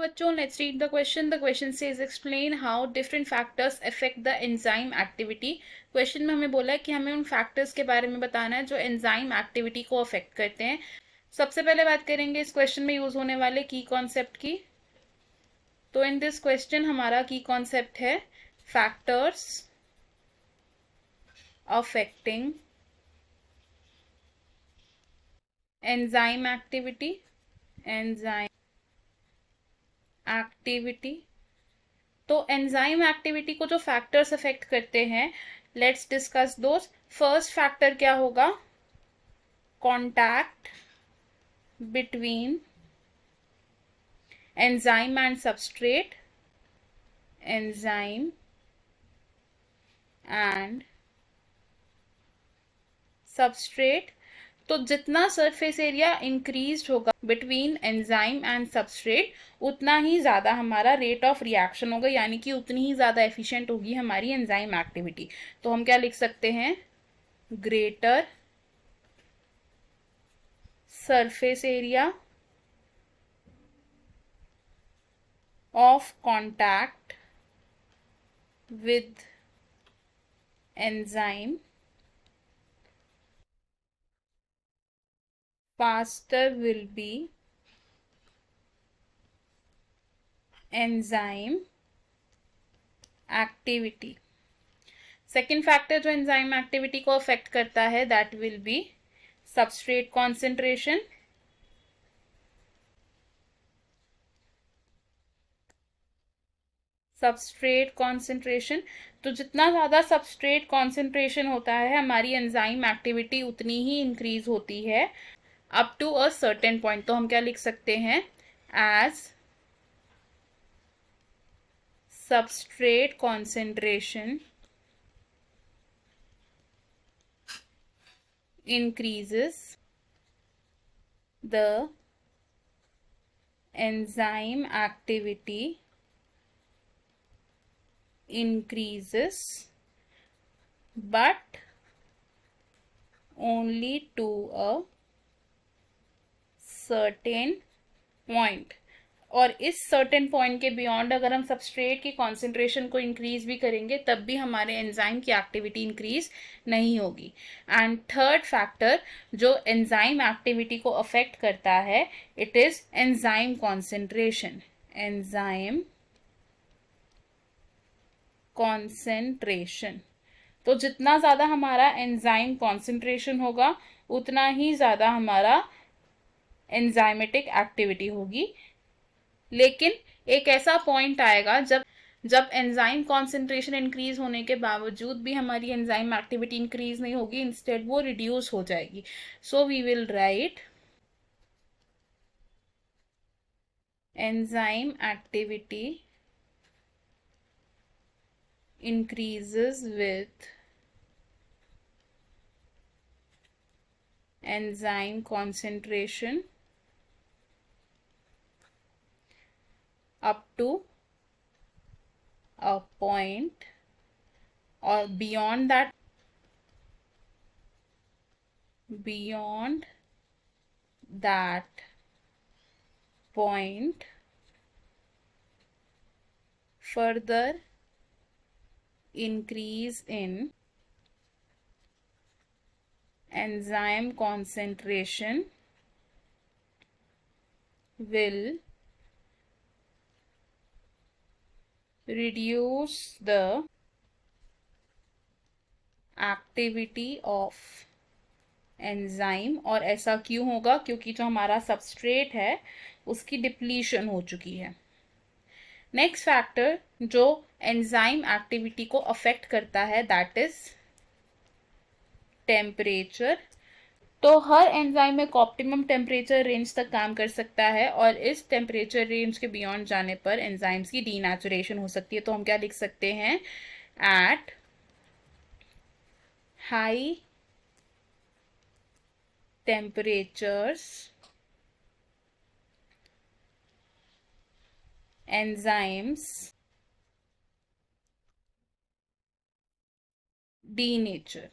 बच्चों, let's read the question. The question says explain how different factors affect the enzyme activity. Question में हमें बोला है कि हमें उन फैक्टर्स के बारे में बताना है जो एंजाइम एक्टिविटी को अफेक्ट करते हैं. सबसे पहले बात करेंगे इस क्वेश्चन में यूज होने वाले की कॉन्सेप्ट की. तो इन दिस क्वेश्चन हमारा की कॉन्सेप्ट है factors affecting enzyme activity. Enzyme activity. तो एंजाइम एक्टिविटी को जो फैक्टर्स अफेक्ट करते हैं, let's discuss those. First factor क्या होगा? Contact between enzyme and substrate. Enzyme and substrate. तो जितना सरफेस एरिया इंक्रीज होगा बिटवीन एंजाइम एंड सबस्ट्रेट, उतना ही ज़्यादा हमारा रेट ऑफ रिएक्शन होगा, यानी कि उतनी ही ज़्यादा एफिशिएंट होगी हमारी एंजाइम एक्टिविटी. तो हम क्या लिख सकते हैं? Greater surface area of contact with enzyme, faster will be enzyme activity. Second factor जो एंजाइम एक्टिविटी को अफेक्ट करता है, that will be substrate concentration. Substrate concentration. तो जितना ज़्यादा सबस्ट्रेट कॉन्सेंट्रेशन होता है, हमारी एंजाइम एक्टिविटी उतनी ही इंक्रीज होती है up to a certain point. तो हम क्या लिख सकते हैं? As substrate concentration increases, the enzyme activity increases, but only to a certain point. और इस सर्टेन पॉइंट के बियॉन्ड अगर हम सबस्ट्रेट की कॉन्सेंट्रेशन को इंक्रीज भी करेंगे, तब भी हमारे एंजाइम की एक्टिविटी इंक्रीज नहीं होगी. एंड थर्ड फैक्टर जो एंजाइम एक्टिविटी को अफेक्ट करता है, it is enzyme concentration. Enzyme concentration. तो जितना ज़्यादा हमारा एंजाइम कॉन्सेंट्रेशन होगा, उतना ही ज़्यादा हमारा एंजाइमेटिक एक्टिविटी होगी. लेकिन एक ऐसा पॉइंट आएगा जब एंजाइम कॉन्सेंट्रेशन इंक्रीज होने के बावजूद भी हमारी एंजाइम एक्टिविटी इंक्रीज नहीं होगी, इंस्टेड वो रिड्यूस हो जाएगी. So we will write enzyme activity increases with enzyme concentration up to a point, or beyond that point, further increase in enzyme concentration will reduce the activity of enzyme. और ऐसा क्यों होगा? क्योंकि जो हमारा सबस्ट्रेट है उसकी डिप्लीशन हो चुकी है. नेक्स्ट फैक्टर जो एंजाइम एक्टिविटी को अफेक्ट करता है, दैट इज टेम्परेचर. तो हर एंजाइम एक ऑप्टिमम टेम्परेचर रेंज तक काम कर सकता है, और इस टेम्परेचर रेंज के बियॉन्ड जाने पर एंजाइम्स की डीनेचुरेशन हो सकती है. तो हम क्या लिख सकते हैं? At high temperatures, enzymes denature.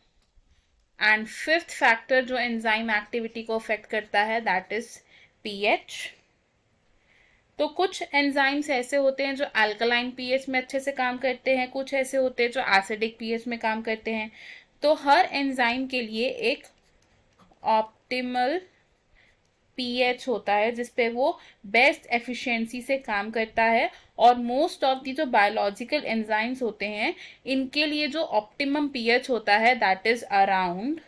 And fifth factor जो एंजाइम एक्टिविटी को अफेक्ट करता है, दैट इज पीएच. तो कुछ एंजाइम्स ऐसे होते हैं जो अल्कलाइन पीएच में अच्छे से काम करते हैं, कुछ ऐसे होते हैं जो एसिडिक पीएच में काम करते हैं। तो हर एंजाइम के लिए एक ऑप्टिमल पीएच होता है जिस पे वो बेस्ट एफिशिएंसी से काम करता है। और मोस्ट ऑफ दी जो बायोलॉजिकल एंजाइम्स होते हैं इनके लिए जो ऑप्टिमम पीएच होता है दैट इज अराउंड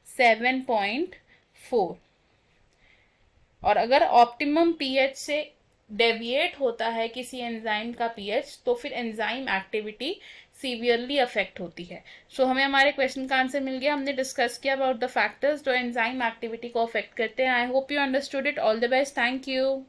7.4। और अगर ऑप्टिमम पीएच से डेविएट होता है किसी एंजाइम का पीएच तो फिर एंजाइम एक्टिविटी सीवियरली अफेक्ट होती है। सो हमें हमारे क्वेश्चन का आंसर मिल गया। हमने डिस्कस किया अबाउट द फैक्टर्स जो एंजाइम एक्टिविटी को अफेक्ट करते हैं। I hope you understood it. All the best. Thank you.